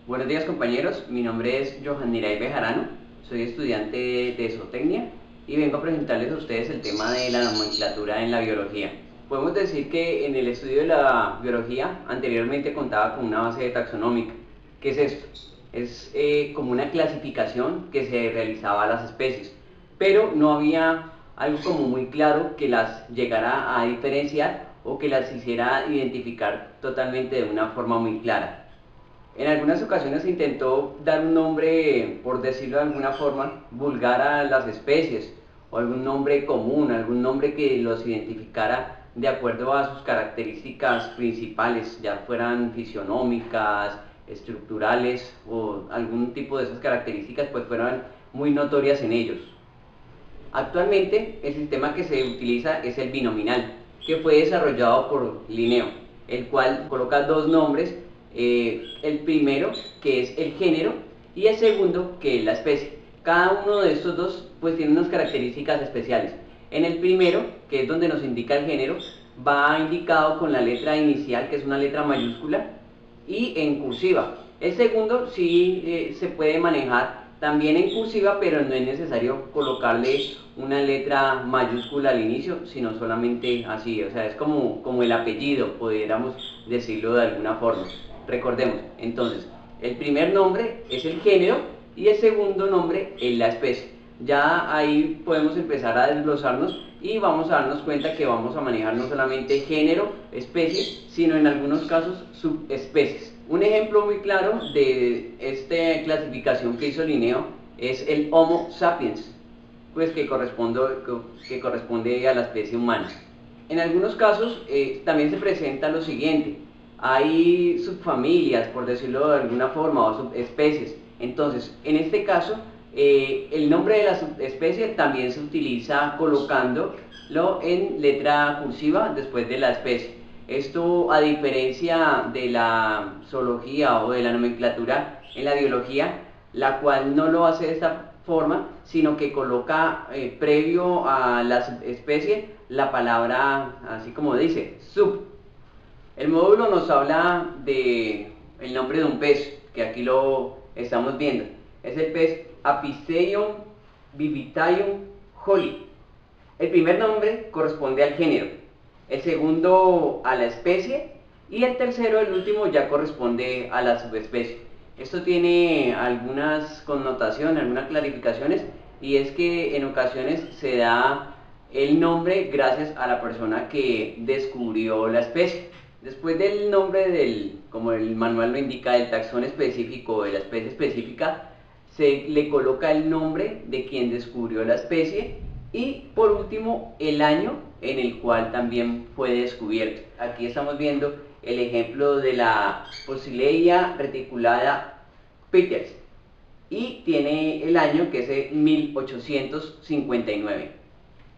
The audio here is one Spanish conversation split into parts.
Buenos días compañeros, mi nombre es Johan Niray Bejarano, soy estudiante de zootecnia y vengo a presentarles a ustedes el tema de la nomenclatura en la biología. Podemos decir que en el estudio de la biología anteriormente contaba con una base taxonómica. ¿Qué es esto? Es como una clasificación que se realizaba a las especies, pero no había algo como muy claro que las llegara a diferenciar o que las hiciera identificar totalmente de una forma muy clara. En algunas ocasiones se intentó dar un nombre, por decirlo de alguna forma, vulgar a las especies, o algún nombre común, algún nombre que los identificara de acuerdo a sus características principales, ya fueran fisionómicas, estructurales o algún tipo de esas características pues fueran muy notorias en ellos. Actualmente el sistema que se utiliza es el binominal, que fue desarrollado por Linneo, el cual coloca dos nombres, el primero que es el género y el segundo que es la especie. Cada uno de estos dos pues tiene unas características especiales. En el primero, que es donde nos indica el género, va indicado con la letra inicial, que es una letra mayúscula, y en cursiva. El segundo sí se puede manejar también en cursiva, pero no es necesario colocarle una letra mayúscula al inicio, sino solamente así, o sea, es como el apellido, pudiéramos decirlo de alguna forma. Recordemos, entonces, el primer nombre es el género y el segundo nombre es la especie. Ya ahí podemos empezar a desglosarnos y vamos a darnos cuenta que vamos a manejar no solamente género, especie, sino en algunos casos subespecies. Un ejemplo muy claro de esta clasificación que hizo Linneo es el Homo sapiens, pues que corresponde a la especie humana. En algunos casos también se presenta lo siguiente: hay subfamilias, por decirlo de alguna forma, o subespecies. Entonces, en este caso, el nombre de la subespecie también se utiliza colocándolo en letra cursiva después de la especie. Esto, a diferencia de la zoología o de la nomenclatura en la biología, la cual no lo hace de esta forma, sino que coloca previo a la subespecie la palabra, así como dice, sub. El módulo nos habla de el nombre de un pez, que aquí lo estamos viendo. Es el pez Apiceion vivitation holly. El primer nombre corresponde al género, el segundo a la especie y el tercero, el último, ya corresponde a la subespecie. Esto tiene algunas connotaciones, algunas clarificaciones, y es que en ocasiones se da el nombre gracias a la persona que descubrió la especie. Después del nombre como el manual lo indica, del taxón específico o de la especie específica, se le coloca el nombre de quien descubrió la especie y por último el año en el cual también fue descubierto. Aquí estamos viendo el ejemplo de la Poecilotheria reticulata Peters y tiene el año que es 1859.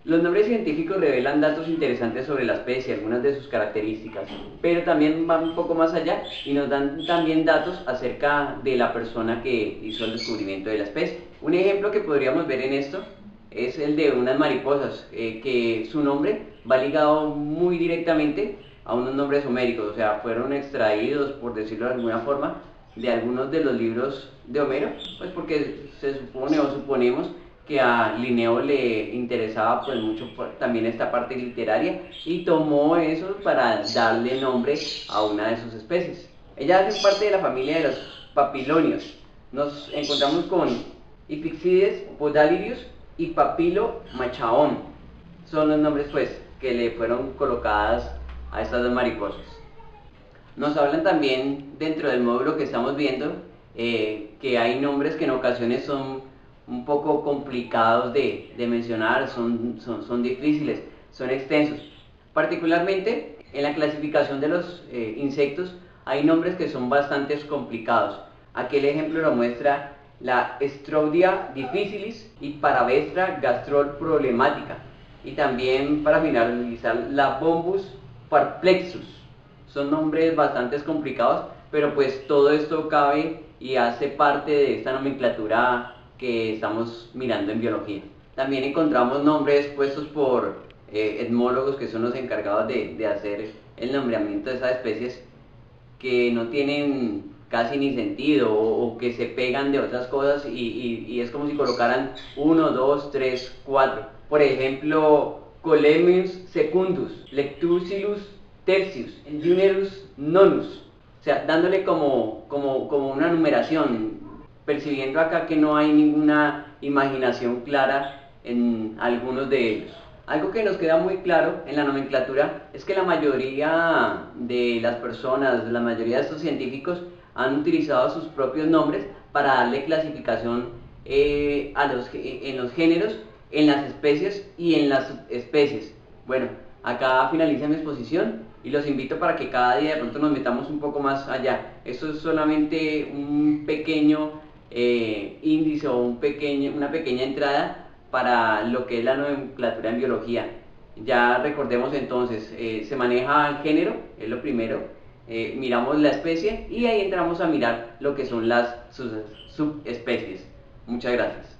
Los nombres científicos revelan datos interesantes sobre la especie, algunas de sus características, pero también van un poco más allá y nos dan también datos acerca de la persona que hizo el descubrimiento de la especie. Un ejemplo que podríamos ver en esto es el de unas mariposas, que su nombre va ligado muy directamente a unos nombres homéricos, o sea, fueron extraídos, por decirlo de alguna forma, de algunos de los libros de Homero, pues porque se supone o suponemos que a Linneo le interesaba pues mucho también esta parte literaria y tomó eso para darle nombre a una de sus especies. Ellas hacen parte de la familia de los papilonios. Nos encontramos con Ipixides podalirius y Papilo machaon. Son los nombres pues que le fueron colocadas a estas dos mariposas. Nos hablan también dentro del módulo que estamos viendo que hay nombres que en ocasiones son un poco complicados de mencionar, son difíciles, son extensos. Particularmente en la clasificación de los insectos hay nombres que son bastante complicados. Aquí el ejemplo lo muestra la Stroudia difficilis y Paravestra gastrol problematica. Y también, para finalizar, la Bombus perplexus. Son nombres bastante complicados, pero pues todo esto cabe y hace parte de esta nomenclatura que estamos mirando en biología. También encontramos nombres puestos por etmólogos, que son los encargados de hacer el nombramiento de esas especies, que no tienen casi ni sentido o que se pegan de otras cosas y es como si colocaran 1, 2, 3, 4. Por ejemplo, Colemius secundus, Lectucilus tertius, Generus nonus. O sea, dándole como una numeración, percibiendo acá que no hay ninguna imaginación clara en algunos de ellos. Algo que nos queda muy claro en la nomenclatura es que la mayoría de las personas, la mayoría de estos científicos han utilizado sus propios nombres para darle clasificación en los géneros, en las especies y en las subespecies. Bueno, acá finaliza mi exposición y los invito para que cada día de pronto nos metamos un poco más allá. Esto es solamente un pequeño índice o una pequeña entrada para lo que es la nomenclatura en biología. Ya recordemos entonces, se maneja el género, es lo primero, miramos la especie y ahí entramos a mirar lo que son las subespecies. Muchas gracias.